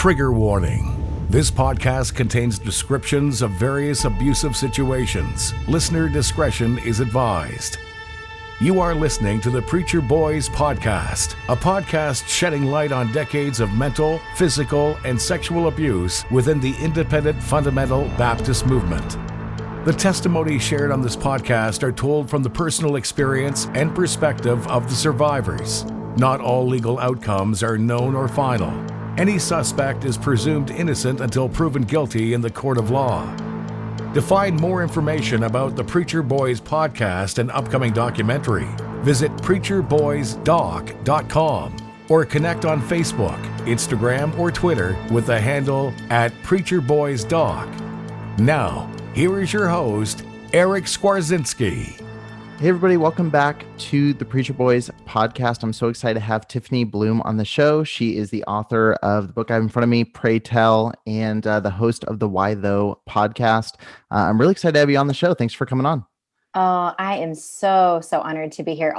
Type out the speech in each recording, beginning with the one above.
Trigger warning. This podcast contains descriptions of various abusive situations. Listener discretion is advised. You are listening to the Preacher Boys Podcast, a podcast shedding light on decades of mental, physical, and sexual abuse within the independent fundamental Baptist movement. The testimonies shared on this podcast are told from the personal experience and perspective of the survivors. Not all legal outcomes are known or final. Any suspect is presumed innocent until proven guilty in the court of law. To find more information about the Preacher Boys podcast and upcoming documentary, visit preacherboysdoc.com or connect on Facebook, Instagram, or Twitter with the handle @preacherboysdoc. Now, here is your host, Eric Skwarczynski. Hey everybody, welcome back to the Preacher Boys podcast. I'm so excited to have Tiffany Bloom on the show. She is the author of the book I have in front of me, Pray Tell, and the host of the Why Though podcast. I'm really excited to have you on the show. Thanks for coming on. Oh, I am so honored to be here.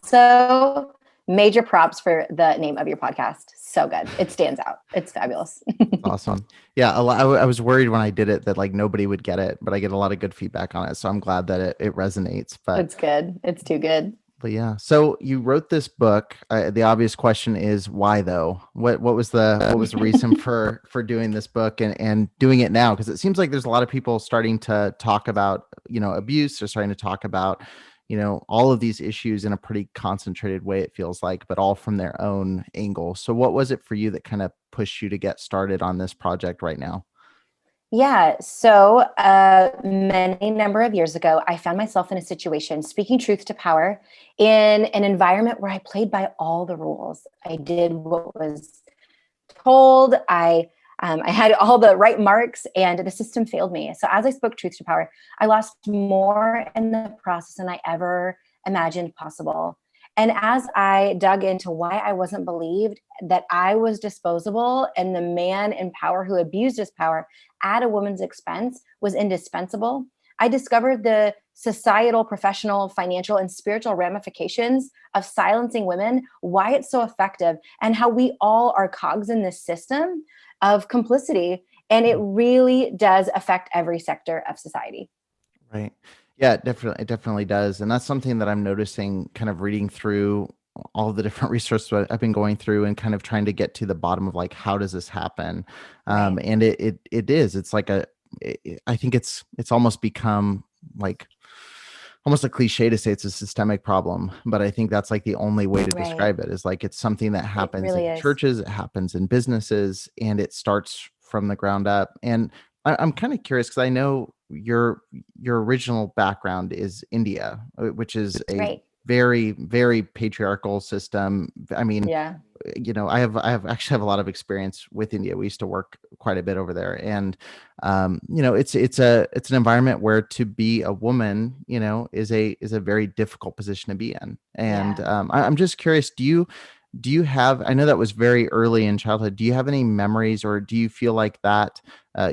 Also, major props for the name of your podcast. So good. It stands out. It's fabulous. Awesome. Yeah, I was worried when I did it that like nobody would get it, but I get a lot of good feedback on it. So I'm glad that it resonates. But it's good. It's too good. But yeah, so you wrote this book. The obvious question is why though? What was the reason for doing this book and doing it now? Because it seems like there's a lot of people starting to talk about, abuse. They're starting to talk about, all of these issues in a pretty concentrated way, it feels like, but all from their own angle. So what was it for you that kind of pushed you to get started on this project right now? Yeah. So many number of years ago, I found myself in a situation speaking truth to power in an environment where I played by all the rules. I did what was told. I had all the right marks and the system failed me. So as I spoke truth to power, I lost more in the process than I ever imagined possible. And as I dug into why I wasn't believed, that I was disposable and the man in power who abused his power at a woman's expense was indispensable, I discovered the societal, professional, financial, and spiritual ramifications of silencing women, why it's so effective, and how we all are cogs in this system of complicity. And it really does affect every sector of society. Right. Yeah, it definitely does. And that's something that I'm noticing kind of reading through all the different research that I've been going through and kind of trying to get to the bottom of like, how does this happen? Right. And it is, it's like I think it's almost become like almost a cliche to say it's a systemic problem, but I think that's like the only way to describe it is like, it's something that happens really in is. churches, it happens in businesses, and it starts from the ground up. And I'm kind of curious because I know your original background is India, which is a very, very patriarchal system. I mean, yeah. I actually have a lot of experience with India. We used to work quite a bit over there, and it's an environment where to be a woman, is a very difficult position to be in. And I'm just curious, do you have, I know that was very early in childhood. Do you have any memories, or do you feel like that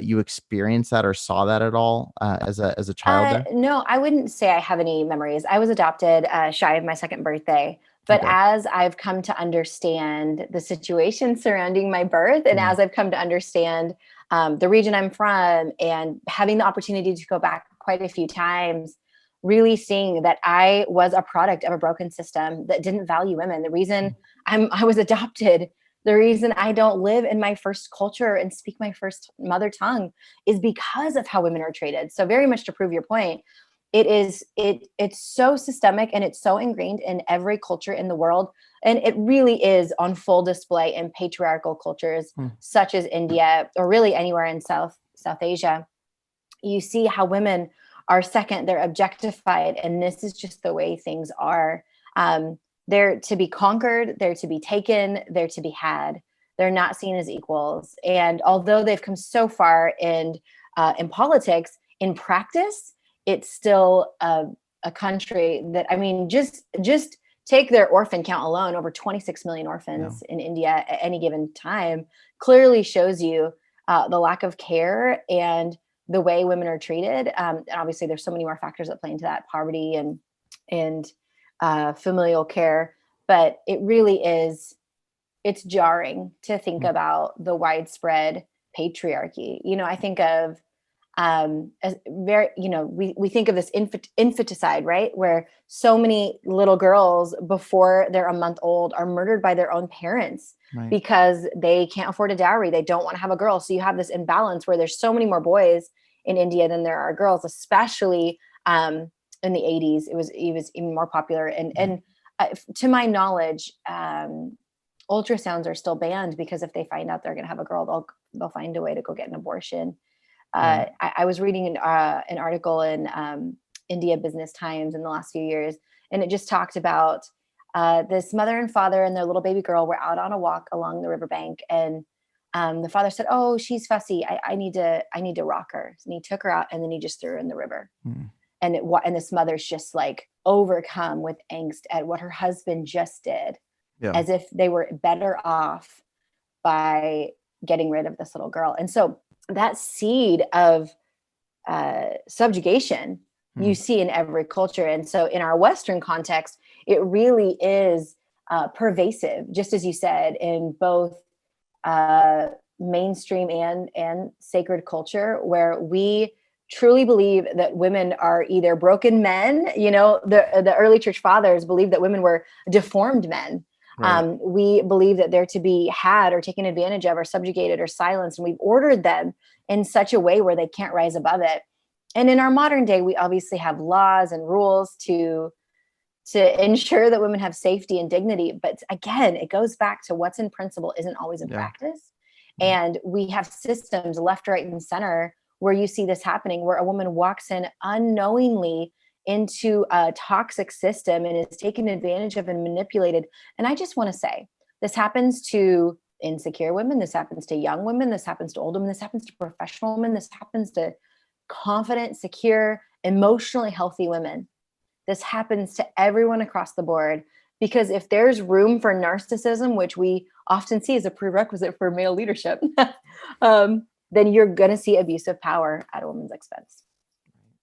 you experienced that or saw that at all as a child there? No, I wouldn't say I have any memories. I was adopted shy of my second birthday. But as I've come to understand the situation surrounding my birth, and as I've come to understand the region I'm from, and having the opportunity to go back quite a few times, really seeing that I was a product of a broken system that didn't value women. The reason I was adopted, the reason I don't live in my first culture and speak my first mother tongue is because of how women are treated. So very much to prove your point, it's so systemic and it's so ingrained in every culture in the world. And it really is on full display in patriarchal cultures such as India, or really anywhere in South Asia. You see how women are second, they're objectified, and this is just the way things are. They're to be conquered, they're to be taken, they're to be had. They're not seen as equals. And although they've come so far in politics, in practice, it's still a country that, I mean, just take their orphan count alone, over 26 million orphans in India at any given time, clearly shows you the lack of care and the way women are treated. And obviously there's so many more factors that play into that, poverty and familial care, but it really is it's jarring to think about the widespread patriarchy. I think of as very, we think of this infanticide, right? Where so many little girls before they're a month old are murdered by their own parents because they can't afford a dowry. They don't want to have a girl. So you have this imbalance where there's so many more boys in India than there are girls, especially in the 80s. It was even more popular. And to my knowledge, ultrasounds are still banned because if they find out they're going to have a girl, they'll find a way to go get an abortion. I was reading an article in India Business Times in the last few years, and it just talked about this mother and father and their little baby girl were out on a walk along the riverbank, and the father said, "Oh, she's fussy. I need to rock her." And he took her out, and then he just threw her in the river. And this mother's just like overcome with angst at what her husband just did, as if they were better off by getting rid of this little girl. And so that seed of subjugation you see in every culture. And so in our Western context, it really is pervasive, just as you said, in both mainstream and sacred culture, where we truly believe that women are either broken men. The early church fathers believed that women were deformed men. Right. We believe that they're to be had or taken advantage of or subjugated or silenced. And we've ordered them in such a way where they can't rise above it. And in our modern day, we obviously have laws and rules to ensure that women have safety and dignity. But again, it goes back to what's in principle isn't always in practice. And we have systems left, right, and center where you see this happening, where a woman walks in unknowingly into a toxic system and is taken advantage of and manipulated. And I just want to say, this happens to insecure women. This happens to young women. This happens to old women. This happens to professional women. This happens to confident, secure, emotionally healthy women. This happens to everyone across the board, because if there's room for narcissism, which we often see as a prerequisite for male leadership, then you're going to see abuse of power at a woman's expense.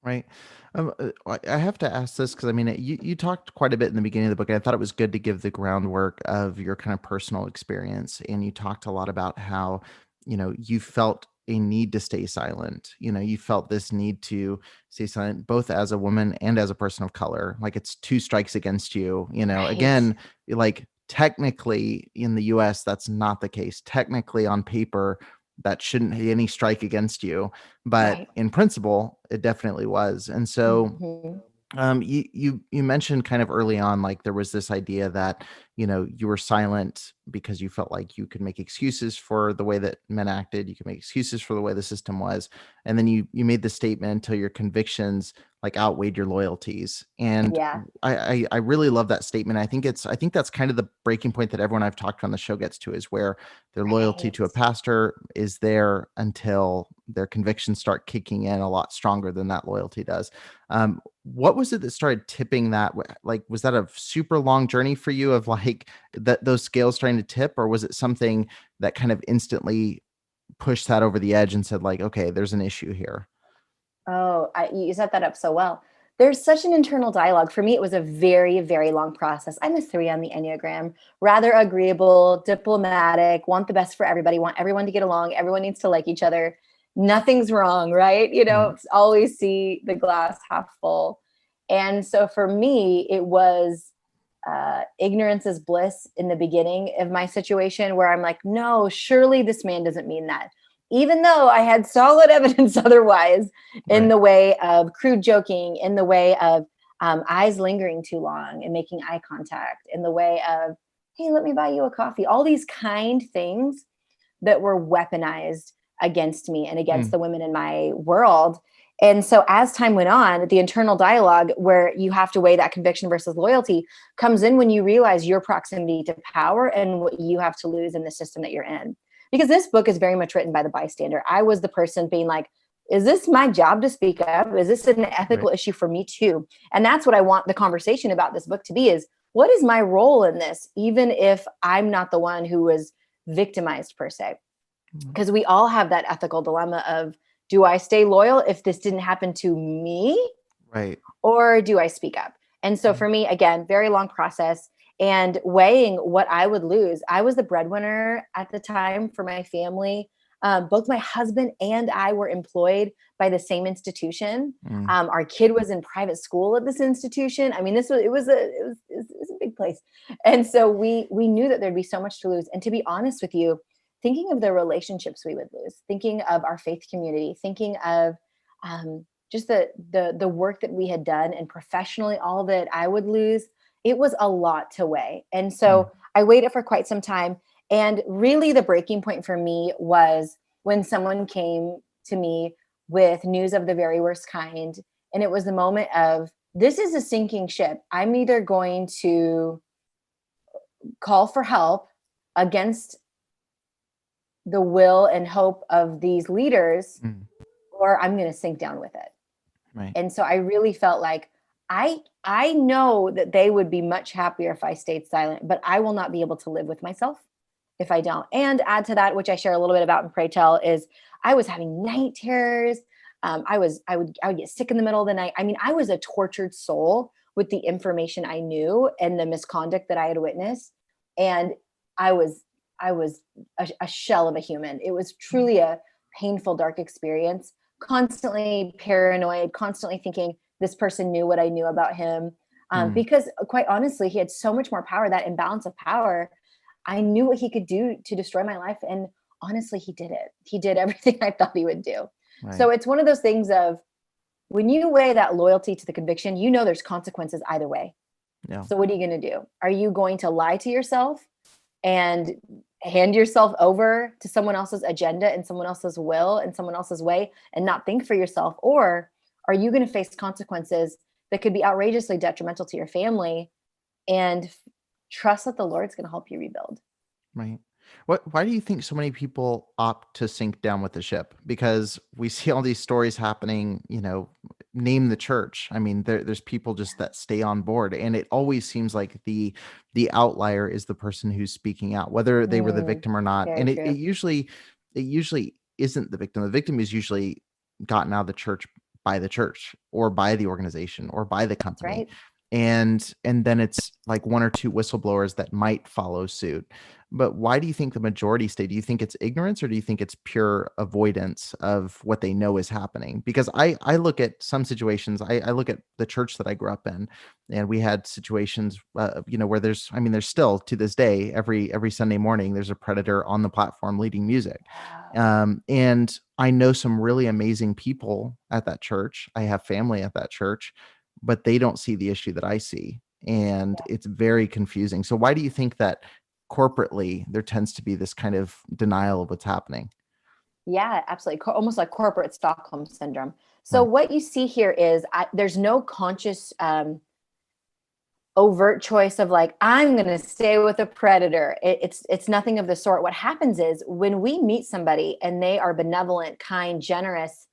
Right. I have to ask this because you talked quite a bit in the beginning of the book, and I thought it was good to give the groundwork of your kind of personal experience. And you talked a lot about how, you felt a need to stay silent. You felt this need to stay silent, both as a woman and as a person of color. Like it's two strikes against you, right. Again, like technically in the US, that's not the case. Technically on paper, that shouldn't be any strike against you, but in principle, it definitely was. And so you mentioned kind of early on, like there was this idea that, you were silent because you felt like you could make excuses for the way that men acted. You could make excuses for the way the system was. And then you made the statement until your convictions like outweighed your loyalties. And I really love that statement. I think that's kind of the breaking point that everyone I've talked to on the show gets to, is where their loyalty to a pastor is there until their convictions start kicking in a lot stronger than that loyalty does. What was it that started tipping that? Like, was that a super long journey for you of like those scales trying to tip, or was it something that kind of instantly pushed that over the edge and said like, okay, there's an issue here? Oh, you set that up so well. There's such an internal dialogue. For me, it was a very, very long process. I'm a 3 on the Enneagram, rather agreeable, diplomatic, want the best for everybody, want everyone to get along. Everyone needs to like each other. Nothing's wrong, right? Always see the glass half full. And so for me, it was ignorance is bliss in the beginning of my situation, where I'm like, no, surely this man doesn't mean that. Even though I had solid evidence otherwise, in the way of crude joking, in the way of eyes lingering too long and making eye contact, in the way of, hey, let me buy you a coffee, all these kind things that were weaponized against me and against the women in my world. And so as time went on, the internal dialogue where you have to weigh that conviction versus loyalty comes in when you realize your proximity to power and what you have to lose in the system that you're in. Because this book is very much written by the bystander. I was the person being like, is this my job to speak up? Is this an ethical issue for me too? And that's what I want the conversation about this book to be, is what is my role in this, even if I'm not the one who was victimized per se? Because we all have that ethical dilemma of, do I stay loyal if this didn't happen to me? Right. Or do I speak up? And so for me, again, very long process. and weighing what I would lose. I was the breadwinner at the time for my family. Both my husband and I were employed by the same institution. Our kid was in private school at this institution. I mean, it was a big place. And so we knew that there'd be so much to lose. And to be honest with you, thinking of the relationships we would lose, thinking of our faith community, thinking of just the work that we had done, and professionally, all that I would lose, it was a lot to weigh. And so I weighed it for quite some time. And really the breaking point for me was when someone came to me with news of the very worst kind. And it was the moment of, this is a sinking ship. I'm either going to call for help against the will and hope of these leaders, or I'm going to sink down with it. Right. And so I really felt like, I know that they would be much happier if I stayed silent, but I will not be able to live with myself if I don't. And add to that, which I share a little bit about in Pray Tell, is I was having night terrors. I would get sick in the middle of the night. I mean, I was a tortured soul with the information I knew and the misconduct that I had witnessed. And I was a shell of a human. It was truly a painful, dark experience, constantly paranoid, constantly thinking this person knew what I knew about him. Because quite honestly, he had so much more power, that imbalance of power. I knew what he could do to destroy my life. And honestly, he did it. He did everything I thought he would do. Right. So it's one of those things of, when you weigh that loyalty to the conviction, you know there's consequences either way. Yeah. So what are you going to do? Are you going to lie to yourself and hand yourself over to someone else's agenda and someone else's will and someone else's way and not think for yourself? Or are you going to face consequences that could be outrageously detrimental to your family and trust that the Lord's going to help you rebuild? Right. Why do you think so many people opt to sink down with the ship? Because we see all these stories happening, name the church. I mean, there's people just that stay on board, and it always seems like the outlier is the person who's speaking out, whether they were the victim or not. And it usually isn't the victim. The victim is usually gotten out of the church by the church or by the organization or by the company. Right. And then it's like one or two whistleblowers that might follow suit. But why do you think the majority stay? Do you think it's ignorance, or do you think it's pure avoidance of what they know is happening? Because I look at some situations, I look at the church that I grew up in, and we had situations, where there's still to this day, every Sunday morning, there's a predator on the platform leading music. And I know some really amazing people at that church. I have family at that church, but they don't see the issue that I see. And it's very confusing. So why do you think that corporately there tends to be this kind of denial of what's happening? Yeah, absolutely. Almost like corporate Stockholm syndrome. So what you see here is there's no conscious overt choice of like, I'm going to stay with a predator. It's nothing of the sort. What happens is when we meet somebody and they are benevolent, kind, generous,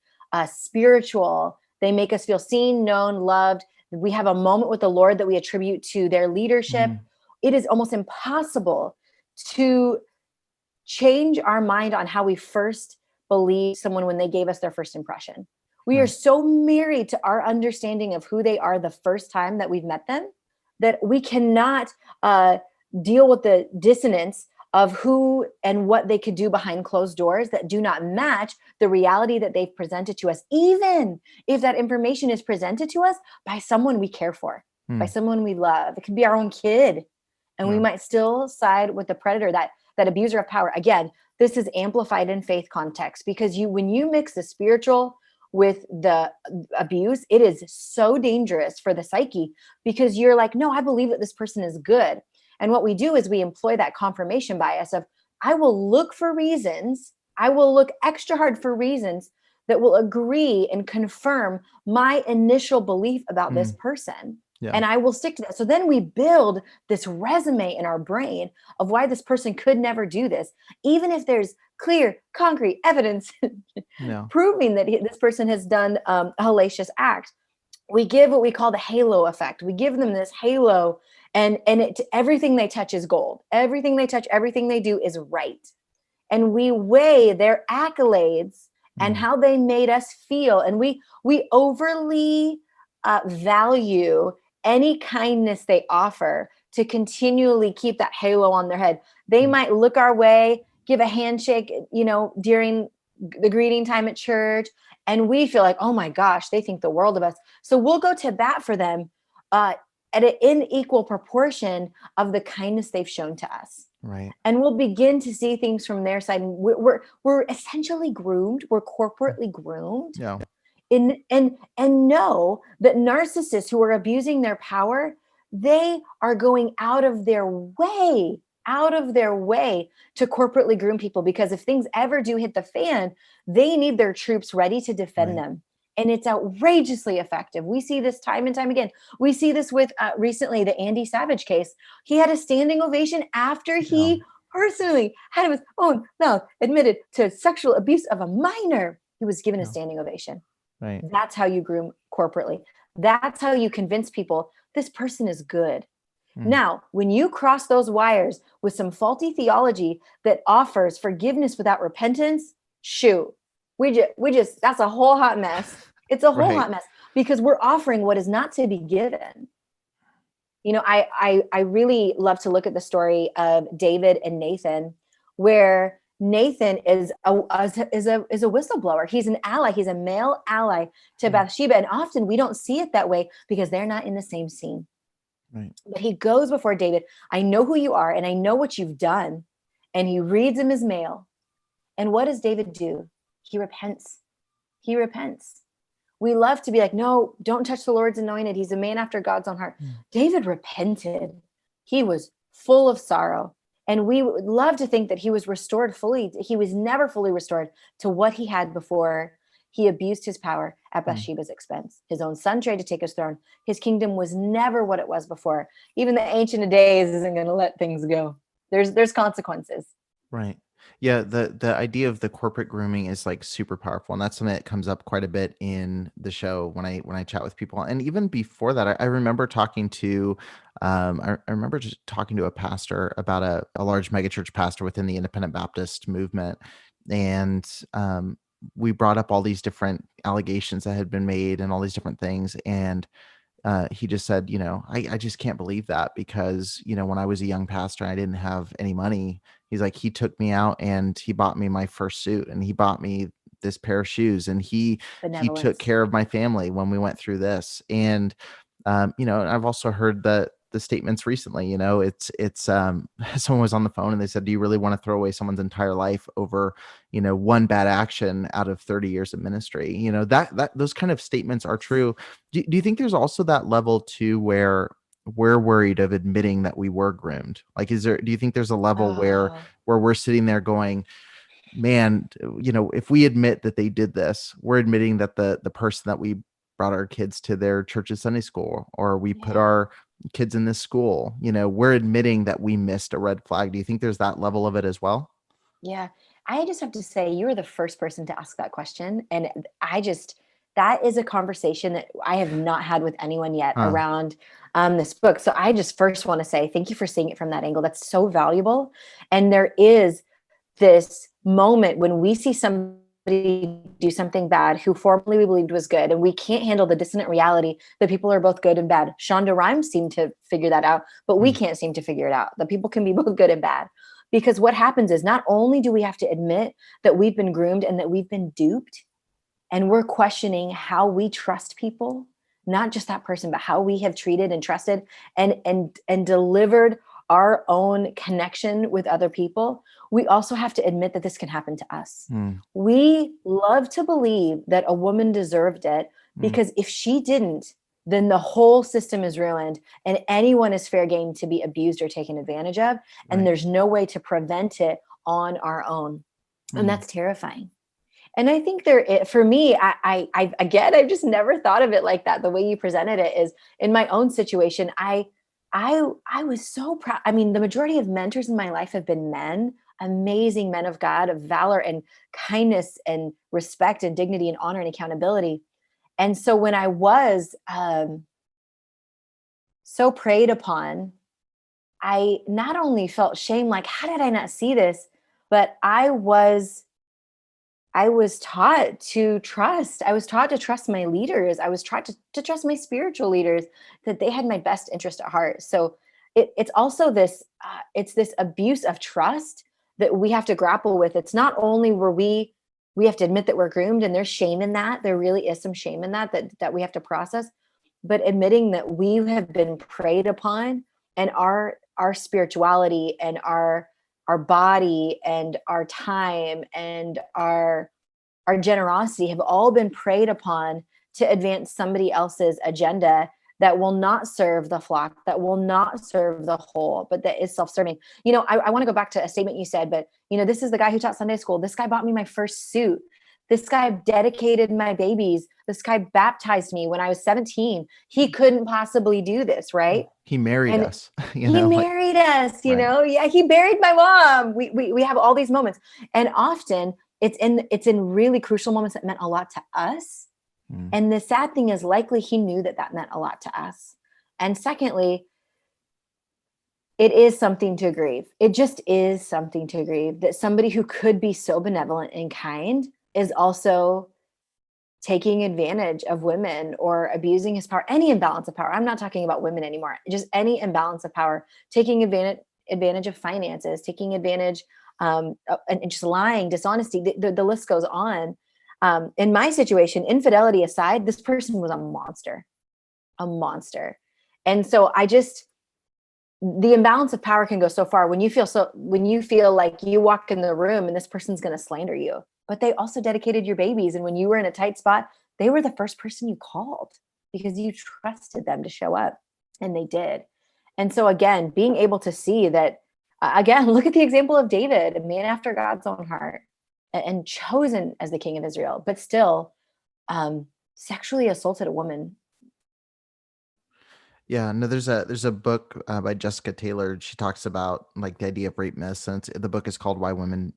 spiritual, they make us feel seen, known, loved. We have a moment with the Lord that we attribute to their leadership. It is almost impossible to change our mind on how we first believe someone when they gave us their first impression. We are so married to our understanding of who they are the first time that we've met them that we cannot deal with the dissonance of who and what they could do behind closed doors that do not match the reality that they've presented to us, even if that information is presented to us by someone we care for, by someone we love. It could be our own kid. And we might still side with the predator, that abuser of power. Again, this is amplified in faith context, because when you mix the spiritual with the abuse, it is so dangerous for the psyche, because you're like, no, I believe that this person is good. And what we do is we employ that confirmation bias of, I will look for reasons, I will look extra hard for reasons that will agree and confirm my initial belief about this person. Yeah. And I will stick to that. So then we build this resume in our brain of why this person could never do this, even if there's clear, concrete evidence proving that this person has done a hellacious act. We give what we call the halo effect. We give them this halo, and everything they touch is gold. Everything they touch, everything they do is right. And we weigh their accolades and how they made us feel. And we overly value any kindness they offer to continually keep that halo on their head. They might look our way, give a handshake, during the greeting time at church, and we feel like, oh my gosh, they think the world of us. So we'll go to bat for them at an unequal proportion of the kindness they've shown to us. Right. And we'll begin to see things from their side. We're essentially groomed. We're corporately groomed. Yeah. And know that narcissists who are abusing their power, they are going out of their way to corporately groom people, because if things ever do hit the fan, they need their troops ready to defend them. And it's outrageously effective. We see this time and time again. We see this with recently the Andy Savage case. He had a standing ovation after he personally had his own mouth admitted to sexual abuse of a minor. He was given a standing ovation. Right. That's how you groom corporately. That's how you convince people this person is good. Now, when you cross those wires with some faulty theology that offers forgiveness without repentance, shoot, we just that's a whole hot mess. It's a whole hot mess, because we're offering what is not to be given. I really love to look at the story of David and Nathan, where Nathan is a whistleblower. He's an ally. He's a male ally to Bathsheba. And often we don't see it that way because they're not in the same scene. Right. But he goes before David. I know who you are and I know what you've done. And he reads him as mail. And what does David do? He repents. He repents. We love to be like, no, don't touch the Lord's anointed. He's a man after God's own heart. David repented. He was full of sorrow. And we would love to think that he was restored fully. He was never fully restored to what he had before he abused his power at Bathsheba's expense. His own son tried to take his throne. His kingdom was never what it was before. Even the Ancient of Days isn't going to let things go. There's consequences. Right. Yeah. The idea of the corporate grooming is like super powerful. And that's something that comes up quite a bit in the show when I chat with people. And even before that, I remember talking to, I remember just talking to a pastor about a large megachurch pastor within the Independent Baptist movement. And, we brought up all these different allegations that had been made and all these different things. And he just said, I just can't believe that, because, when I was a young pastor and I didn't have any money, he's like, he took me out and he bought me my first suit and he bought me this pair of shoes and he took care of my family when we went through this. And, I've also heard the statements recently, it's someone was on the phone and they said, do you really want to throw away someone's entire life over, one bad action out of 30 years of ministry? That those kind of statements are true. Do you think there's also that level too, where we're worried of admitting that we were groomed? Like, do you think there's a level where we're sitting there going, man, if we admit that they did this, we're admitting that the person that we brought our kids to their church's Sunday school, or we put our kids in this school, we're admitting that we missed a red flag. Do you think there's that level of it as well? Yeah. I just have to say, you were the first person to ask that question. And that is a conversation that I have not had with anyone yet around this book. So I just first want to say, thank you for seeing it from that angle. That's so valuable. And there is this moment when we see somebody do something bad who formerly we believed was good, and we can't handle the dissonant reality that people are both good and bad. Shonda Rhimes seemed to figure that out, but we can't seem to figure it out, that people can be both good and bad. Because what happens is, not only do we have to admit that we've been groomed and that we've been duped, and we're questioning how we trust people, not just that person, but how we have treated and trusted and delivered our own connection with other people, we also have to admit that this can happen to us. We love to believe that a woman deserved it, because if she didn't, then the whole system is ruined and anyone is fair game to be abused or taken advantage of. And there's no way to prevent it on our own. And that's terrifying. And I think for me, I've just never thought of it like that. The way you presented it is, in my own situation, I was so proud. I mean, the majority of mentors in my life have been men, amazing men of God, of valor and kindness and respect and dignity and honor and accountability. And so when I was so preyed upon, I not only felt shame, like, how did I not see this? But I was taught to trust. I was taught to trust my leaders. I was taught to trust my spiritual leaders, that they had my best interest at heart. So it's also this, it's this abuse of trust that we have to grapple with. It's not only where we have to admit that we're groomed, and there's shame in that. There really is some shame in that we have to process, but admitting that we have been preyed upon, and our spirituality and our body and our time and our generosity have all been preyed upon to advance somebody else's agenda that will not serve the flock, that will not serve the whole, but that is self-serving. I want to go back to a statement you said, but this is the guy who taught Sunday school. This guy bought me my first suit. This guy dedicated my babies. This guy baptized me when I was 17. He couldn't possibly do this, right? He married us. He married us, you know? Yeah, he buried my mom. We have all these moments. And often it's in really crucial moments that meant a lot to us. And the sad thing is, likely he knew that meant a lot to us. And secondly, it is something to grieve. It just is something to grieve that somebody who could be so benevolent and kind is also taking advantage of women or abusing his power, any imbalance of power. I'm not talking about women anymore, just any imbalance of power, taking advantage of finances, taking advantage and just lying, dishonesty, the list goes on. In my situation, infidelity aside, this person was a monster. And so the imbalance of power can go so far when you feel like you walk in the room and this person's going to slander you, but they also dedicated your babies. And when you were in a tight spot, they were the first person you called because you trusted them to show up, and they did. And so again, being able to see that, again, look at the example of David, a man after God's own heart, and chosen as the king of Israel, but still sexually assaulted a woman. Yeah, no, there's a book by Jessica Taylor. She talks about like the idea of rape myths, and the book is called Why Women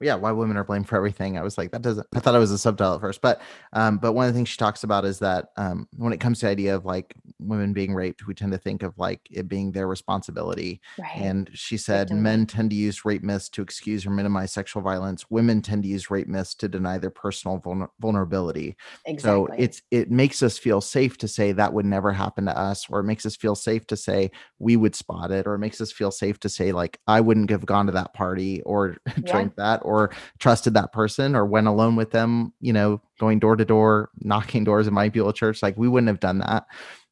Why Women Are Blamed for Everything. I was like, I thought it was a subtitle at first, but one of the things she talks about is that when it comes to the idea of like women being raped, we tend to think of like it being their responsibility. Right. And she said, men tend to use rape myths to excuse or minimize sexual violence. Women tend to use rape myths to deny their personal vulnerability. Exactly. So it makes us feel safe to say that would never happen to us, or it makes us feel safe to say we would spot it, or it makes us feel safe to say like I wouldn't have gone to that party or drank that, or trusted that person, or went alone with them, going door to door, knocking doors in my people church. Like we wouldn't have done that.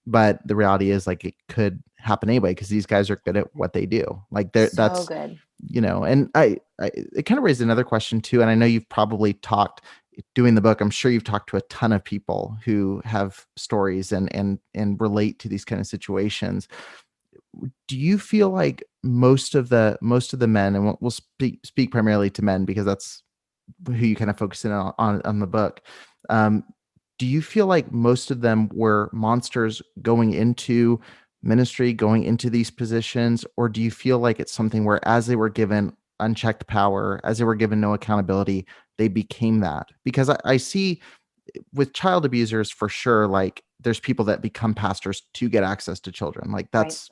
But the reality is like it could happen anyway, because these guys are good at what they do. Like that's good. And it kind of raised another question too. And I know you've probably talked doing the book. I'm sure you've talked to a ton of people who have stories and relate to these kind of situations. Do you feel like most of the men, and we'll speak primarily to men because that's who you kind of focus in on the book. Do you feel like most of them were monsters going into ministry, going into these positions, or do you feel like it's something where as they were given unchecked power, as they were given no accountability, they became that? Because I see with child abusers for sure, like there's people that become pastors to get access to children. Like that's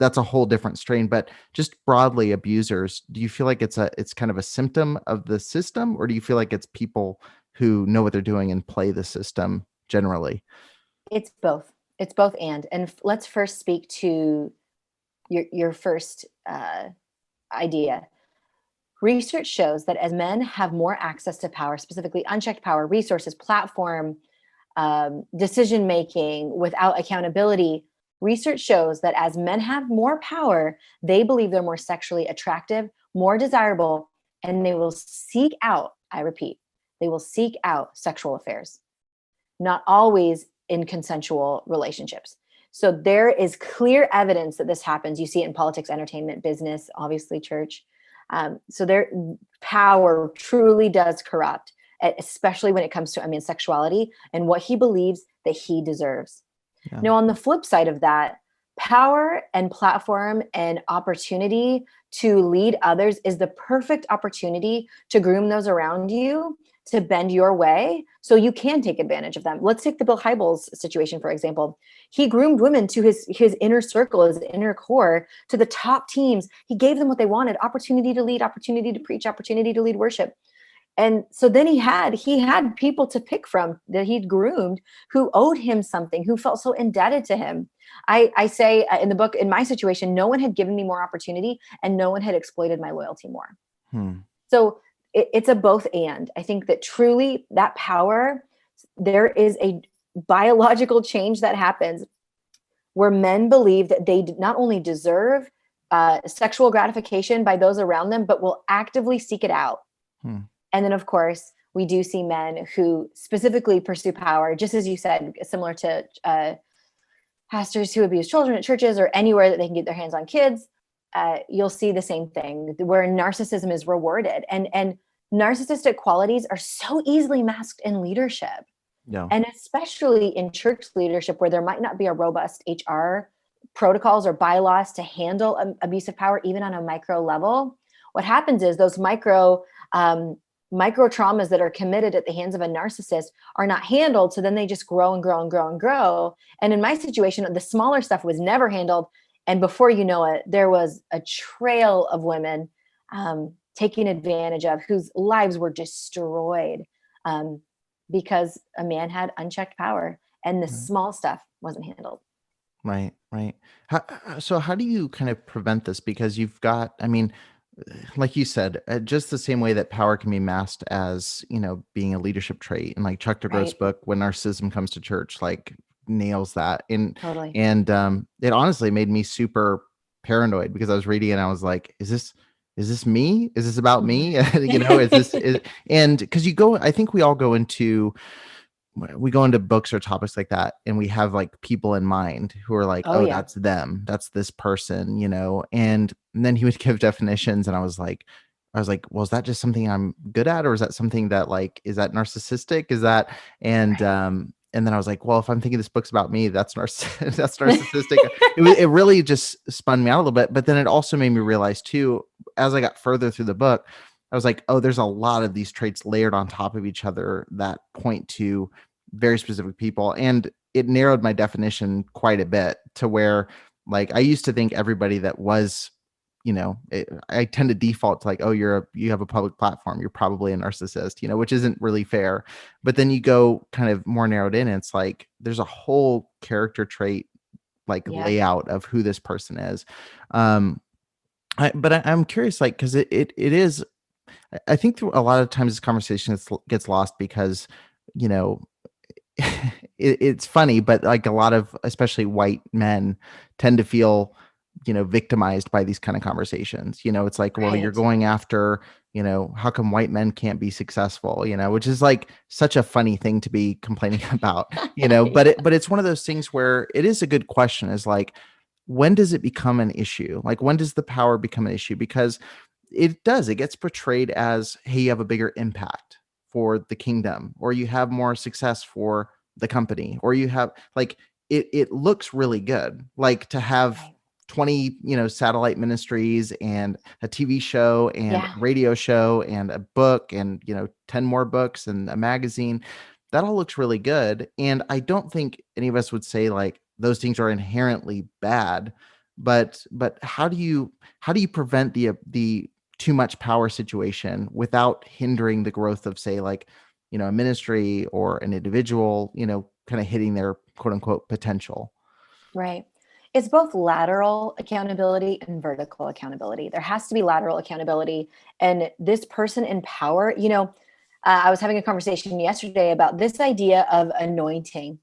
a whole different strain. But just broadly, abusers, do you feel like it's kind of a symptom of the system, or do you feel like it's people who know what they're doing and play the system generally? It's both. And let's first speak to your first idea. Research shows that as men have more access to power, specifically unchecked power, resources, platform, decision-making without accountability, research shows that as men have more power, they believe they're more sexually attractive, more desirable, and they will seek out, I repeat, they will seek out sexual affairs, not always in consensual relationships. So there is clear evidence that this happens. You see it in politics, entertainment, business, obviously church. So their power truly does corrupt, especially when it comes to a man's sexuality and what he believes that he deserves. Yeah. Now, on the flip side of that, power and platform and opportunity to lead others is the perfect opportunity to groom those around you to bend your way so you can take advantage of them. Let's take the Bill Hybels situation, for example. He groomed women to his inner circle, his inner core, to the top teams. He gave them what they wanted: opportunity to lead, opportunity to preach, opportunity to lead worship. And so then he had people to pick from that he'd groomed, who owed him something, who felt so indebted to him. I say in the book, in my situation, no one had given me more opportunity and no one had exploited my loyalty more. So it's a both and. I think that truly that power, there is a biological change that happens where men believe that they not only deserve sexual gratification by those around them, but will actively seek it out. And then, of course, we do see men who specifically pursue power, just as you said, similar to pastors who abuse children at churches or anywhere that they can get their hands on kids. You'll see the same thing where narcissism is rewarded. And narcissistic qualities are so easily masked in leadership. Yeah. And especially in church leadership, where there might not be a robust HR protocols or bylaws to handle abusive power, even on a micro level. What happens is those micro traumas that are committed at the hands of a narcissist are not handled. So then they just grow and grow and grow and grow. And in my situation, the smaller stuff was never handled. And before you know it, there was a trail of women taken advantage of, whose lives were destroyed because a man had unchecked power and the small stuff wasn't handled. Right. So how do you kind of prevent this? Because you've got, I mean, like you said, just the same way that power can be masked as, being a leadership trait. And like Chuck DeGroat's book, When Narcissism Comes to Church, like nails that. And Totally. And it honestly made me super paranoid because I was reading and I was like, is this me? Is this about me? And because I think we all go into books or topics like that, and we have like people in mind who are like, yeah, that's them, that's this person, and then he would give definitions, and I was like, well, is that just something I'm good at, or is that something that like, is that narcissistic? Is that, and then I was like, well, if I'm thinking this book's about me, that's narcissistic. It really just spun me out a little bit, but then it also made me realize too, as I got further through the book, I was like, oh, there's a lot of these traits layered on top of each other that point to very specific people. And it narrowed my definition quite a bit to where, like, I used to think everybody that was, I tend to default to like, oh, you have a public platform, you're probably a narcissist, which isn't really fair. But then you go kind of more narrowed in, and it's like, there's a whole character trait, like layout of who this person is. But I'm curious, like, because it is, I think through a lot of times this conversation gets lost because, it's funny, but like a lot of, especially white men, tend to feel, victimized by these kind of conversations. It's like, well, you're going after, how come white men can't be successful, which is like such a funny thing to be complaining about, but it's one of those things where it is a good question, is like, when does it become an issue? Like, when does the power become an issue? Because it gets portrayed as, hey, you have a bigger impact for the kingdom, or you have more success for the company, or you have like, it looks really good, like to have 20, satellite ministries and a TV show and radio show and a book and, 10 more books and a magazine. That all looks really good. And I don't think any of us would say like those things are inherently bad, but how do you prevent the too much power situation without hindering the growth of, say, like, a ministry or an individual, kind of hitting their quote unquote potential? Right. It's both lateral accountability and vertical accountability. There has to be lateral accountability. And this person in power, I was having a conversation yesterday about this idea of anointing.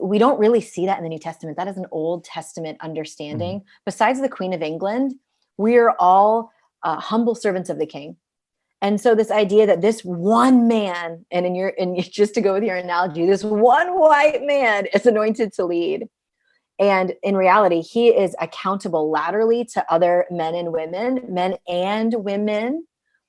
We don't really see that in the New Testament. That is an Old Testament understanding. Mm-hmm. Besides the Queen of England, we are all humble servants of the King. And so this idea that this one man, and just to go with your analogy, this one white man is anointed to lead. And in reality, he is accountable laterally to other men and women,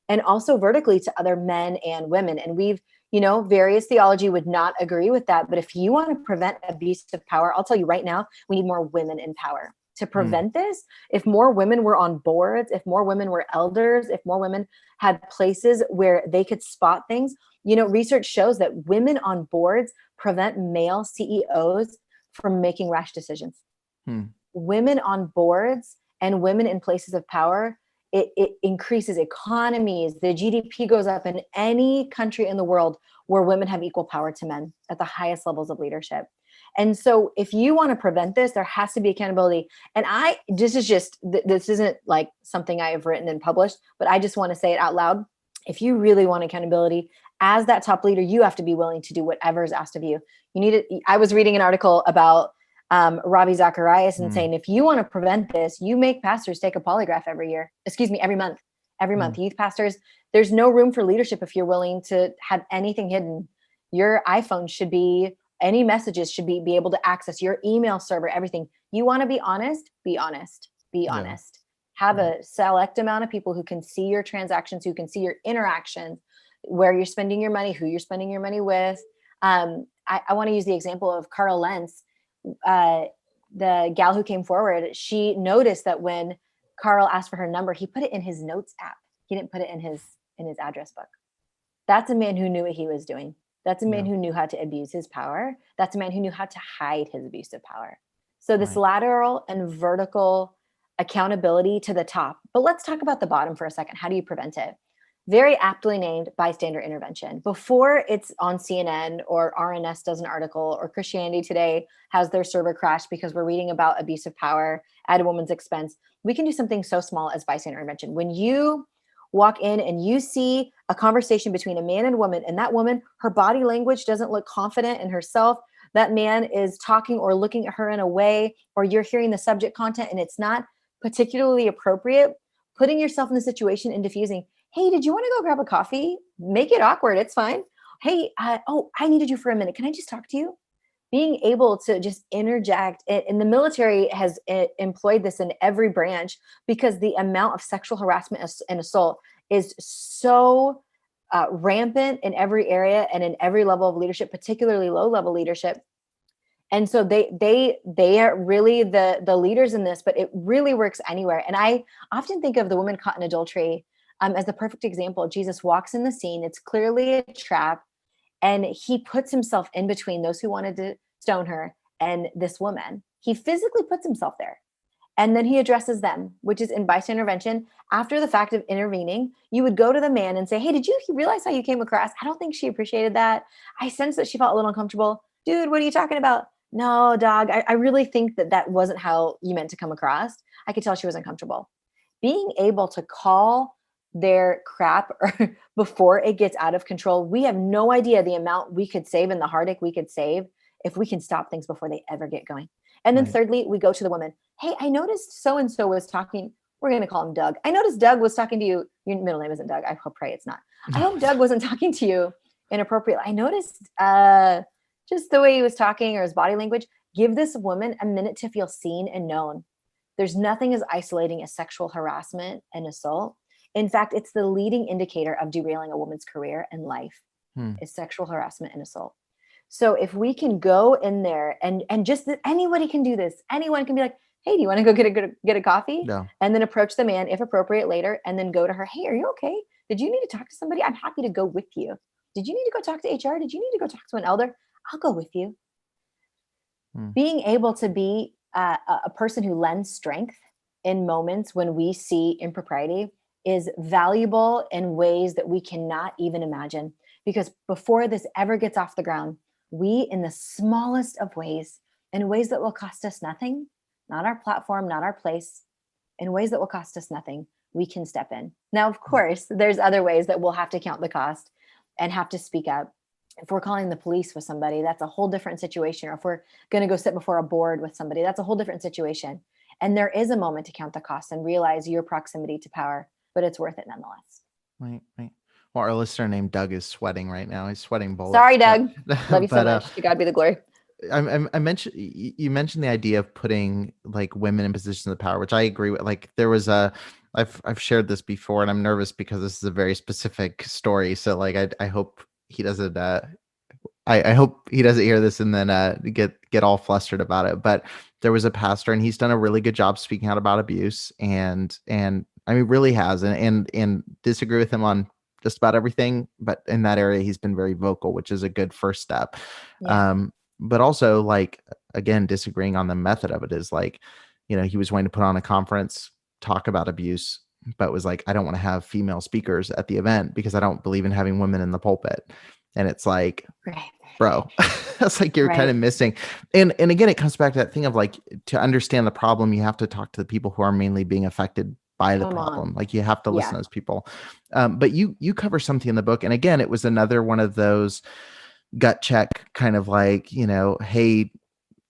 and also vertically to other men and women. And we've, various theology would not agree with that. But if you want to prevent abuse of power, I'll tell you right now, we need more women in power to prevent this. If more women were on boards, if more women were elders, if more women had places where they could spot things, research shows that women on boards prevent male CEOs from making rash decisions. Women on boards and women in places of power, it increases economies. The GDP goes up in any country in the world where women have equal power to men at the highest levels of leadership. And so if you want to prevent this, there has to be accountability. And this isn't like something I have written and published, but I just want to say it out loud. If you really want accountability as that top leader, you have to be willing to do whatever is asked of you. I was reading an article about Ravi Zacharias and saying, if you want to prevent this, you make pastors take a polygraph every month. Every month, youth pastors, there's no room for leadership if you're willing to have anything hidden. Your iPhone should be, any messages should be able to access your email server, everything. You want to be honest, be honest, be honest. Have a select amount of people who can see your transactions, who can see your interactions, where you're spending your money, who you're spending your money with. I want to use the example of Carl Lentz, the gal who came forward. She noticed that when Carl asked for her number, he put it in his notes app. He didn't put it in his address book. That's a man who knew what he was doing. That's a man who knew how to abuse his power. That's a man who knew how to hide his abuse of power. So this lateral and vertical accountability to the top. But let's talk about the bottom for a second. How do you prevent it? Very aptly named bystander intervention. Before it's on CNN or RNS does an article or Christianity Today has their server crash because we're reading about abuse of power at a woman's expense, we can do something so small as bystander intervention. When you walk in and you see a conversation between a man and a woman, and that woman, her body language doesn't look confident in herself, that man is talking or looking at her in a way, or you're hearing the subject content and it's not particularly appropriate, putting yourself in the situation and diffusing, hey, did you want to go grab a coffee? Make it awkward. It's fine. Hey, I needed you for a minute. Can I just talk to you? Being able to just interject, and the military has employed this in every branch because the amount of sexual harassment and assault is so rampant in every area and in every level of leadership, particularly low-level leadership. And so they are really the leaders in this, but it really works anywhere. And I often think of the woman caught in adultery as the perfect example. Jesus walks in the scene. It's clearly a trap. And he puts himself in between those who wanted to stone her and this woman. He physically puts himself there. And then he addresses them, which is in bystander intervention. After the fact of intervening, you would go to the man and say, hey, did you realize how you came across? I don't think she appreciated that. I sense that she felt a little uncomfortable. Dude, what are you talking about? No, dog, I really think that wasn't how you meant to come across. I could tell she was uncomfortable. Being able to call their crap before it gets out of control. We have no idea the amount we could save and the heartache we could save if we can stop things before they ever get going. And then thirdly, we go to the woman. Hey, I noticed so-and-so was talking. We're going to call him Doug. I noticed Doug was talking to you. Your middle name isn't Doug. I pray it's not. I hope Doug wasn't talking to you inappropriately. I noticed just the way he was talking or his body language. Give this woman a minute to feel seen and known. There's nothing as isolating as sexual harassment and assault. In fact, it's the leading indicator of derailing a woman's career and life is sexual harassment and assault. So if we can go in there and just that anybody can do this, anyone can be like, hey, do you want to go get a coffee? No. And then approach the man if appropriate later, and then go to her. Hey, are you okay? Did you need to talk to somebody? I'm happy to go with you. Did you need to go talk to HR? Did you need to go talk to an elder? I'll go with you. Being able to be a person who lends strength in moments when we see impropriety is valuable in ways that we cannot even imagine. Because before this ever gets off the ground, we, in the smallest of ways, in ways that will cost us nothing, not our platform, not our place, in ways that will cost us nothing, we can step in. Now, of course, there's other ways that we'll have to count the cost and have to speak up. If we're calling the police with somebody, that's a whole different situation. Or if we're going to go sit before a board with somebody, that's a whole different situation. And there is a moment to count the cost and realize your proximity to power, but it's worth it nonetheless. Right. Well, our listener named Doug is sweating right now. He's sweating bullets. Sorry, Doug. Love you so much. To God be the glory. I mentioned, you mentioned the idea of putting like women in positions of power, which I agree with. Like there was I've shared this before, and I'm nervous because this is a very specific story. So like, I hope he doesn't, I hope he doesn't hear this and then get all flustered about it. But there was a pastor, and he's done a really good job speaking out about abuse, and I mean, really has, and disagree with him on just about everything, but in that area, he's been very vocal, which is a good first step. Yeah. But also, like, again, disagreeing on the method of it is like, he was going to put on a conference, talk about abuse, but was like, I don't want to have female speakers at the event because I don't believe in having women in the pulpit. And it's like, Right. bro, that's like, you're kind of missing. And again, it comes back to that thing of like, to understand the problem, you have to talk to the people who are mainly being affected by the problem. Like, you have to listen to those people. But you cover something in the book. And again, it was another one of those gut check kind of like, hey,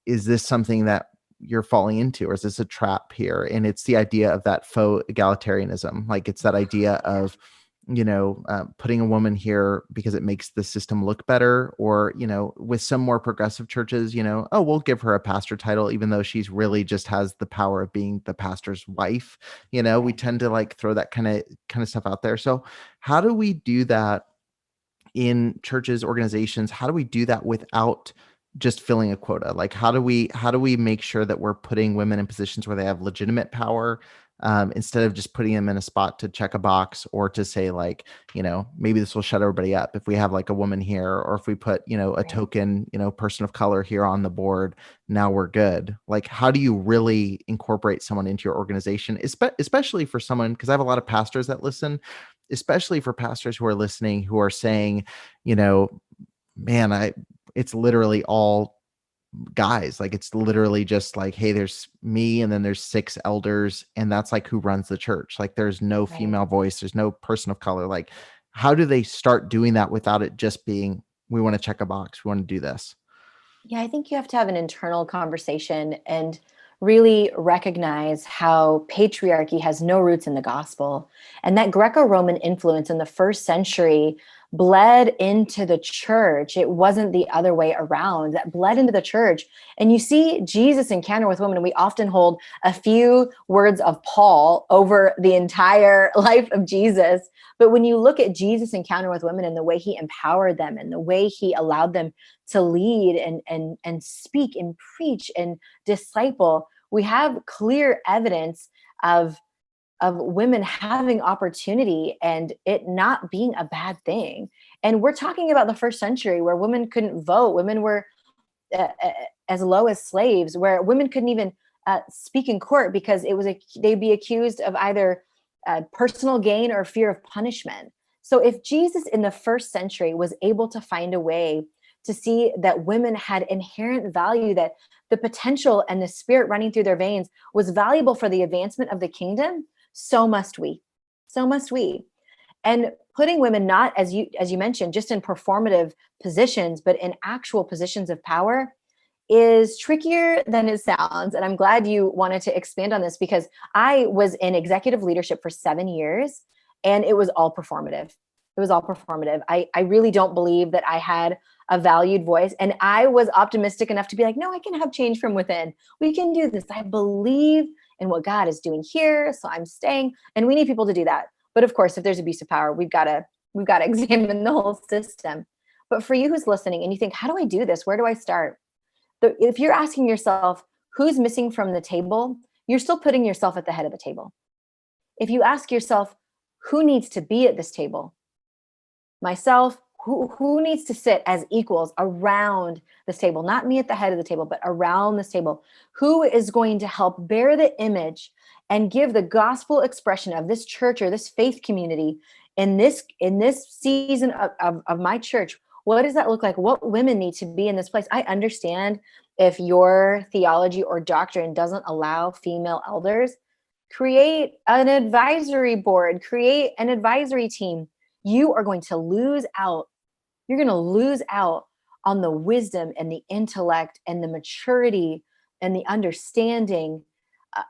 is this something that you're falling into, or is this a trap here? And it's the idea of that faux egalitarianism. Like, it's that idea of, putting a woman here because it makes the system look better, or, with some more progressive churches, oh, we'll give her a pastor title, even though she's really just has the power of being the pastor's wife. We tend to like throw that kind of stuff out there. So how do we do that in churches, organizations? How do we do that without just filling a quota? Like, how do we make sure that we're putting women in positions where they have legitimate power, instead of just putting them in a spot to check a box, or to say like, maybe this will shut everybody up if we have like a woman here, or if we put, a token, person of color here on the board, now we're good. Like, how do you really incorporate someone into your organization, especially for someone, because I have a lot of pastors that listen, especially for pastors who are listening, who are saying, man, it's literally all guys. Like, it's literally just like, hey, there's me, and then there's 6 elders, and that's like who runs the church. Like, there's no female voice, there's no person of color. Like, how do they start doing that without it just being, we want to check a box, we want to do this? Yeah, I think you have to have an internal conversation and really recognize how patriarchy has no roots in the gospel, and that Greco-Roman influence in the first century bled into the church. It wasn't the other way around. That bled into the church. And you see Jesus' encounter with women, and we often hold a few words of Paul over the entire life of Jesus. But when you look at Jesus' encounter with women and the way he empowered them and the way he allowed them to lead and speak and preach and disciple, we have clear evidence of women having opportunity and it not being a bad thing. And we're talking about the first century, where women couldn't vote. Women were as low as slaves, where women couldn't even speak in court because they'd be accused of either personal gain or fear of punishment. So if Jesus in the first century was able to find a way to see that women had inherent value, that the potential and the spirit running through their veins was valuable for the advancement of the kingdom, so must we. So must we. And putting women not, as you mentioned, just in performative positions, but in actual positions of power is trickier than it sounds. And I'm glad you wanted to expand on this, because I was in executive leadership for 7 years and it was all performative. It was all performative. I really don't believe that I had a valued voice. And I was optimistic enough to be like, no, I can have change from within. We can do this. I believe in what God is doing here. So I'm staying, and we need people to do that. But of course, if there's abuse of power, we've got to examine the whole system. But for you who's listening and you think, how do I do this? Where do I start? If you're asking yourself, who's missing from the table, you're still putting yourself at the head of the table. If you ask yourself, who needs to be at this table? Myself. Who needs to sit as equals around this table? Not me at the head of the table, but around this table. Who is going to help bear the image and give the gospel expression of this church or this faith community in this season of my church? What does that look like? What women need to be in this place? I understand if your theology or doctrine doesn't allow female elders, create an advisory board, create an advisory team. You are going to lose out. You're going to lose out on the wisdom and the intellect and the maturity and the understanding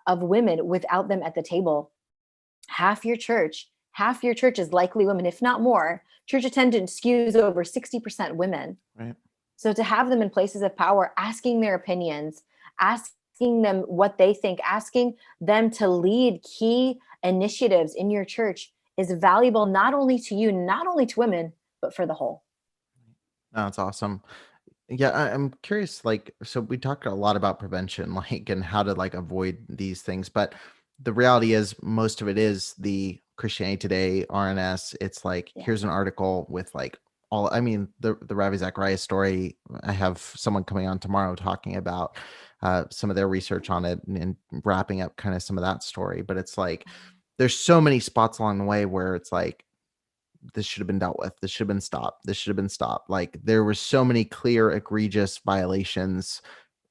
of women without them at the table. Half your church is likely women, if not more. Church attendance skews over 60% women. Right. So to have them in places of power, asking their opinions, asking them what they think, asking them to lead key initiatives in your church is valuable, not only to you, not only to women, but for the whole. Oh, that's awesome. Yeah, I'm curious, like, so we talked a lot about prevention, like, and how to like avoid these things, but the reality is most of it is the Christianity Today, RNS. It's like, here's an article with like the Ravi Zacharias story. I have someone coming on tomorrow talking about some of their research on it and wrapping up kind of some of that story. But it's like, there's so many spots along the way where it's like, this should have been dealt with. This should have been stopped. This should have been stopped. Like there were so many clear, egregious violations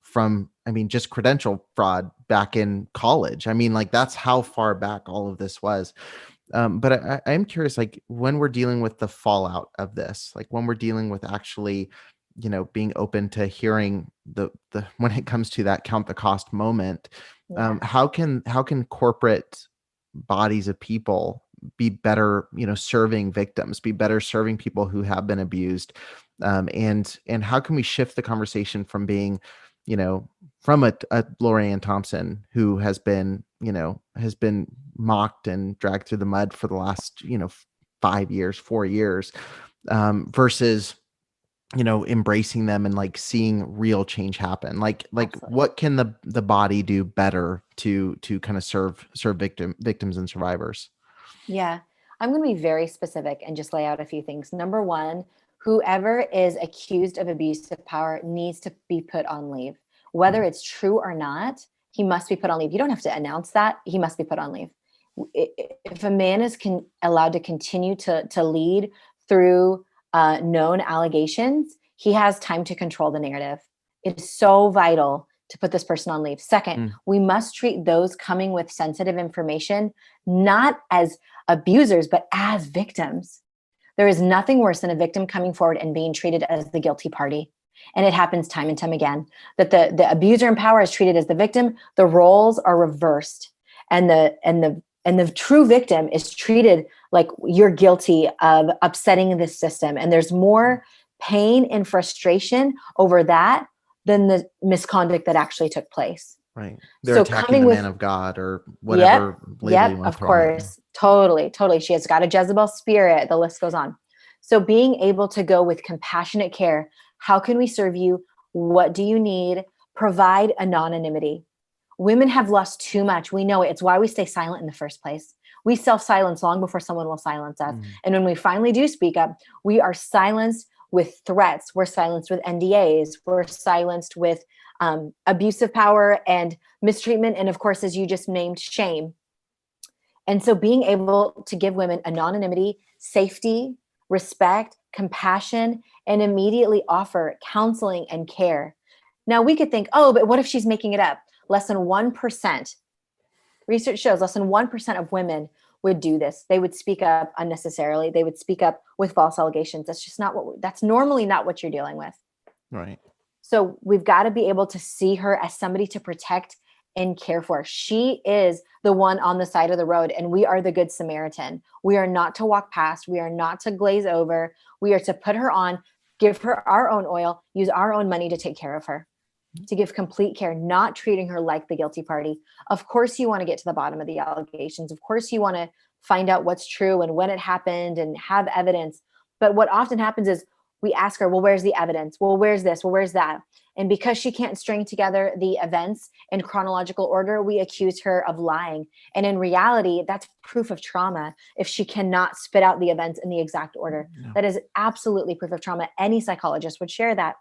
from, I mean, just credential fraud back in college. I mean, like that's how far back all of this was. But I am curious, like when we're dealing with the fallout of this, like when we're dealing with actually, being open to hearing the when it comes to that count the cost moment, how can corporate bodies of people be better, serving victims, be better serving people who have been abused, and how can we shift the conversation from being, from a Lorianne Thompson who has been mocked and dragged through the mud for the last 5 years, 4 years, versus embracing them and like seeing real change happen. Like Absolutely. what can the body do better to kind of serve victims and survivors? Yeah, I'm going to be very specific and just lay out a few things. Number one, whoever is accused of abuse of power needs to be put on leave. Whether it's true or not, he must be put on leave. You don't have to announce that. He must be put on leave. If a man is allowed to continue to lead through known allegations, he has time to control the narrative. It is so vital to put this person on leave. Second, we must treat those coming with sensitive information not as abusers, but as victims. There is nothing worse than a victim coming forward and being treated as the guilty party. And it happens time and time again that the abuser in power is treated as the victim. The roles are reversed, and the true victim is treated like you're guilty of upsetting the system. And there's more pain and frustration over that than the misconduct that actually took place. Right. They're attacking the man of God or whatever label you want to throw on it. Of course. Totally. She has got a Jezebel spirit. The list goes on. So being able to go with compassionate care. How can we serve you? What do you need? Provide anonymity. Women have lost too much. We know it. It's why we stay silent in the first place. We self-silence long before someone will silence us. And when we finally do speak up, we are silenced with threats. We're silenced with NDAs. We're silenced with abuse of power and mistreatment. And of course, as you just named, shame. And so being able to give women anonymity, safety, respect, compassion, and immediately offer counseling and care. Now we could think, oh, but what if she's making it up? Less than 1%. Research shows less than 1% of women would do this. They would speak up unnecessarily. They would speak up with false allegations. That's just not that's normally not what you're dealing with. Right. So we've got to be able to see her as somebody to protect and care for. She is the one on the side of the road, and we are the good Samaritan. We are not to walk past. We are not to glaze over. We are to put her on, give her our own oil, use our own money to take care of her, to give complete care, not treating her like the guilty party. Of course, you want to get to the bottom of the allegations. Of course, you want to find out what's true and when it happened and have evidence. But what often happens is we ask her, well, where's the evidence? Well, where's this? Well, where's that? And because she can't string together the events in chronological order, we accuse her of lying. And in reality, that's proof of trauma if she cannot spit out the events in the exact order. No. That is absolutely proof of trauma. Any psychologist would share that.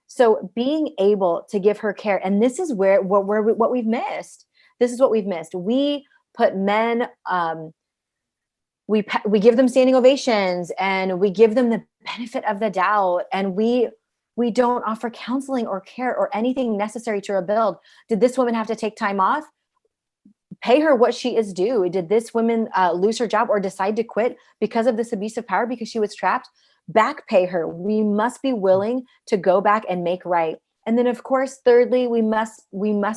So being able to give her care, and this is where what we've missed. This is what we've missed. We put men, we give them standing ovations, and we give them the benefit of the doubt, and we don't offer counseling or care or anything necessary to rebuild. Did this woman have to take time off? Pay her what she is due. Did this woman lose her job or decide to quit because of this abuse of power because she was trapped? Back pay her. We must be willing to go back and make right. And then, of course, thirdly, we must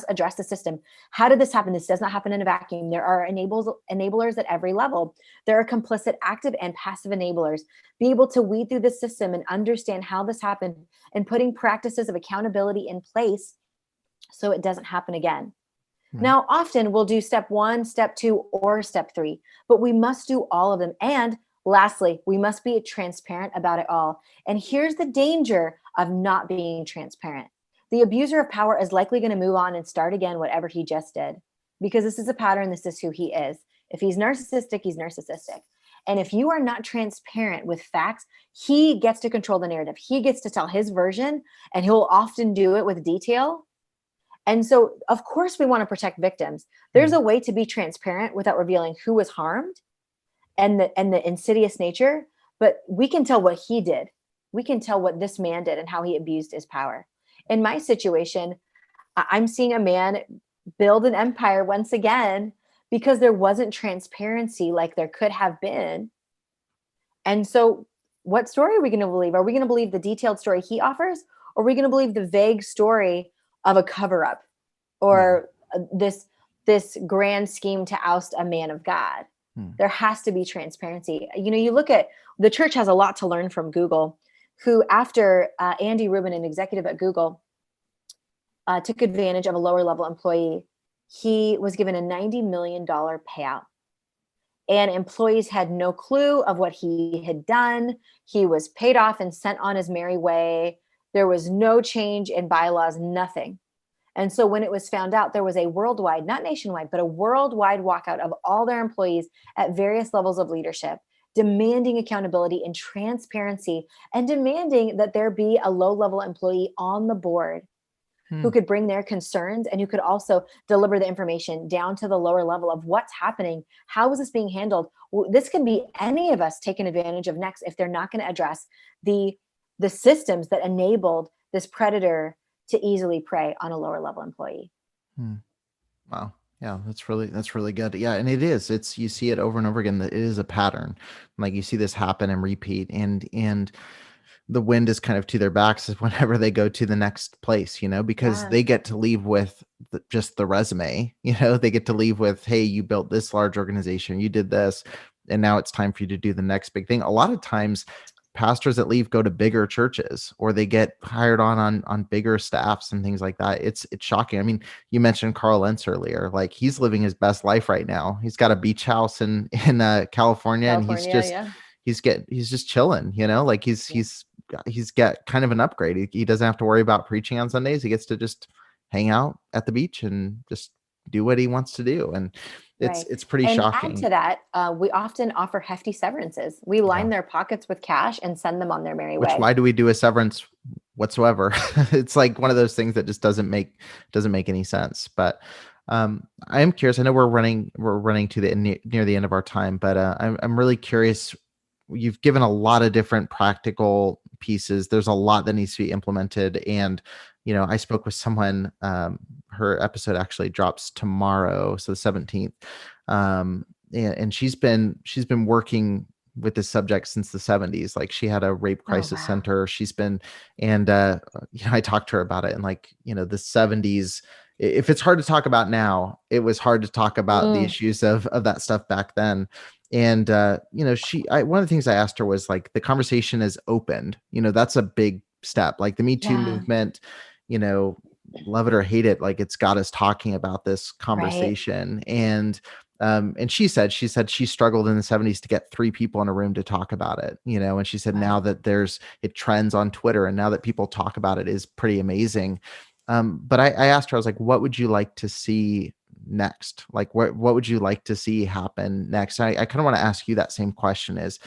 address the system. How did this happen? This does not happen in a vacuum. There are enablers at every level. There are complicit active and passive enablers. Be able to weed through the system and understand how this happened and putting practices of accountability in place so it doesn't happen again. Mm-hmm. Now, often we'll do step 1, step 2, or step 3, but we must do all of them. And lastly, we must be transparent about it all. And here's the danger of not being transparent. The abuser of power is likely going to move on and start again whatever he just did, because this is a pattern. This is who he is. If he's narcissistic, he's narcissistic. And if you are not transparent with facts, he gets to control the narrative. He gets to tell his version, and he'll often do it with detail. And so, of course, we want to protect victims. There's a way to be transparent without revealing who was harmed and the insidious nature, but we can tell what he did. We can tell what this man did and how he abused his power. In my situation, I'm seeing a man build an empire once again because there wasn't transparency like there could have been. And so what story are we going to believe? Are we going to believe the detailed story he offers? Or are we going to believe the vague story of a cover-up or this grand scheme to oust a man of God? There has to be transparency. You look at the church has a lot to learn from Google, who after Andy Rubin, an executive at Google, took advantage of a lower level employee, he was given a $90 million payout. And employees had no clue of what he had done. He was paid off and sent on his merry way. There was no change in bylaws, nothing. And so when it was found out, there was a worldwide, not nationwide, but a worldwide walkout of all their employees at various levels of leadership, demanding accountability and transparency, and demanding that there be a low-level employee on the board who could bring their concerns and who could also deliver the information down to the lower level of what's happening. How is this being handled? This could be any of us taken advantage of next if they're not going to address the systems that enabled this predator to easily prey on a lower level employee. Wow. Yeah, that's really good. Yeah. And you see it over and over again, that it is a pattern. Like you see this happen and repeat, and the wind is kind of to their backs whenever they go to the next place, because they get to leave with just the resume, they get to leave with, hey, you built this large organization, you did this, and now it's time for you to do the next big thing. A lot of times pastors that leave go to bigger churches, or they get hired on bigger staffs and things like that. It's shocking. I mean, you mentioned Carl Lentz earlier, like he's living his best life right now. He's got a beach house in California, and he's just chilling, like he's got kind of an upgrade. He doesn't have to worry about preaching on Sundays. He gets to just hang out at the beach and just do what he wants to do. And it's pretty shocking. Add to that, we often offer hefty severances. We line their pockets with cash and send them on their merry way. Why do we do a severance whatsoever? It's like one of those things that just doesn't make any sense. But I am curious. I know we're running to near the end of our time, but I'm really curious. You've given a lot of different practical pieces. There's a lot that needs to be implemented. And, I spoke with someone, her episode actually drops tomorrow, so the 17th. And she's been working with this subject since the 70s. Like she had a rape crisis center. She's been, and, I talked to her about it, and the 70s, if it's hard to talk about now, it was hard to talk about the issues of that stuff back then. And, one of the things I asked her was like, the conversation is opened, that's a big step. Like the Me Too movement, love it or hate it, like it's got us talking about this conversation. Right. And she said she struggled in the 70s to get 3 people in a room to talk about it, and she said now that it trends on Twitter, and now that people talk about it is pretty amazing. But I asked her, I was like, what would you like to see next? Like, what would you like to see happen next? I kind of want to ask you that same question is,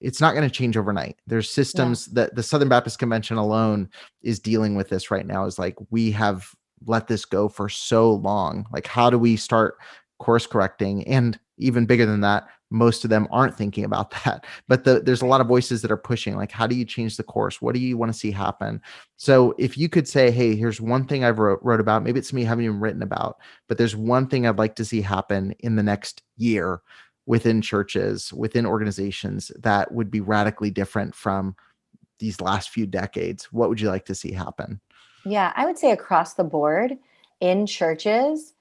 it's not going to change overnight. There's systems that the Southern Baptist Convention alone is dealing with this right now, is like, we have let this go for so long. Like, how do we start course correcting? And even bigger than that, most of them aren't thinking about that, but there's a lot of voices that are pushing, like, how do you change the course? What do you want to see happen? So if you could say, hey, here's one thing I've wrote about, maybe it's me haven't even written about, but there's one thing I'd like to see happen in the next year within churches, within organizations, that would be radically different from these last few decades. What would you like to see happen? Yeah, I would say across the board in churches,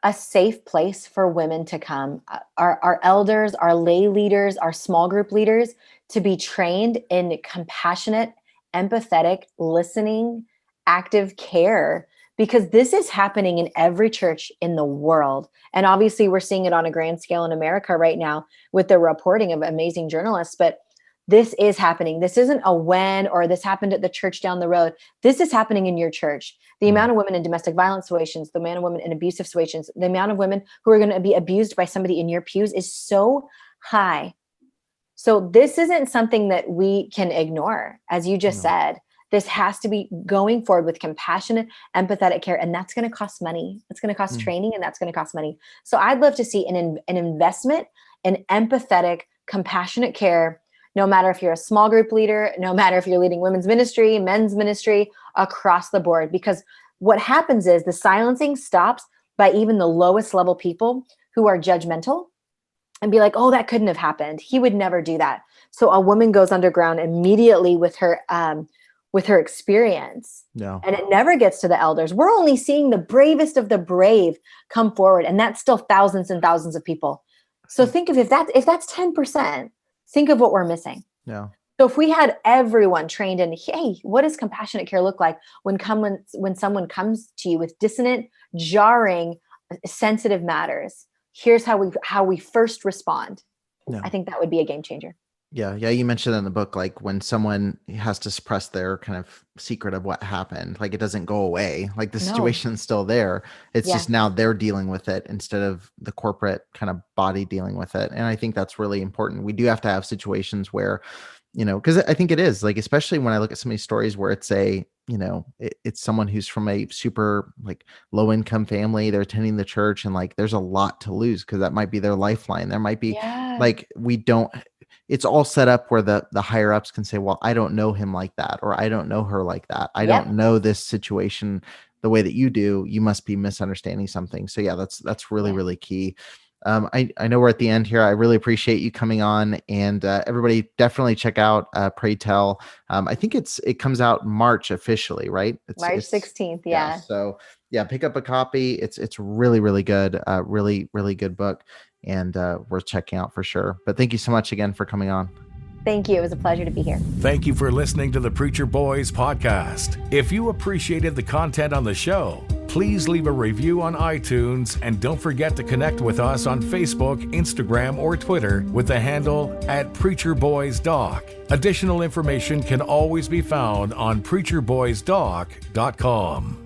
a safe place for women to come, our elders, our lay leaders, our small group leaders, to be trained in compassionate, empathetic, listening, active care, because this is happening in every church in the world. And obviously we're seeing it on a grand scale in America right now with the reporting of amazing journalists, but this is happening. This isn't a when, or this happened at the church down the road. This is happening in your church. The amount of women in domestic violence situations, the amount of women in abusive situations, the amount of women who are going to be abused by somebody in your pews is so high. So this isn't something that we can ignore. As you just said, This has to be going forward with compassionate, empathetic care. And that's going to cost money. It's going to cost training, and that's going to cost money. So I'd love to see an investment in empathetic, compassionate care, no matter if you're a small group leader, no matter if you're leading women's ministry, men's ministry, across the board. Because what happens is the silencing stops by even the lowest level people who are judgmental and be like, oh, that couldn't have happened. He would never do that. So a woman goes underground immediately with her experience. Yeah. And it never gets to the elders. We're only seeing the bravest of the brave come forward. And that's still thousands and thousands of people. So think of if that's 10%, think of what we're missing. Yeah. So if we had everyone trained in, hey, what does compassionate care look like when someone comes to you with dissonant, jarring, sensitive matters? Here's how we first respond. Yeah. I think that would be a game changer. Yeah. You mentioned in the book, like when someone has to suppress their kind of secret of what happened, like it doesn't go away. Like the situation's still there. It's just now they're dealing with it instead of the corporate kind of body dealing with it. And I think that's really important. We do have to have situations where, because I think it is like, especially when I look at some of these stories where it's it's someone who's from a super like low income family, they're attending the church, and like there's a lot to lose because that might be their lifeline. There might be it's all set up where the higher ups can say, well, I don't know him like that, or I don't know her like that. I don't know this situation the way that you do. You must be misunderstanding something. So yeah, that's really, really key. I know we're at the end here. I really appreciate you coming on, and everybody definitely check out Pray Tell. I think it comes out March officially, right? March 16th. Yeah. So yeah, pick up a copy. It's really, really good. Really, really good book, and worth checking out for sure. But thank you so much again for coming on. Thank you. It was a pleasure to be here. Thank you for listening to the Preacher Boys podcast. If you appreciated the content on the show, please leave a review on iTunes, and don't forget to connect with us on Facebook, Instagram, or Twitter with the handle @PreacherBoysDoc. Additional information can always be found on PreacherBoysDoc.com.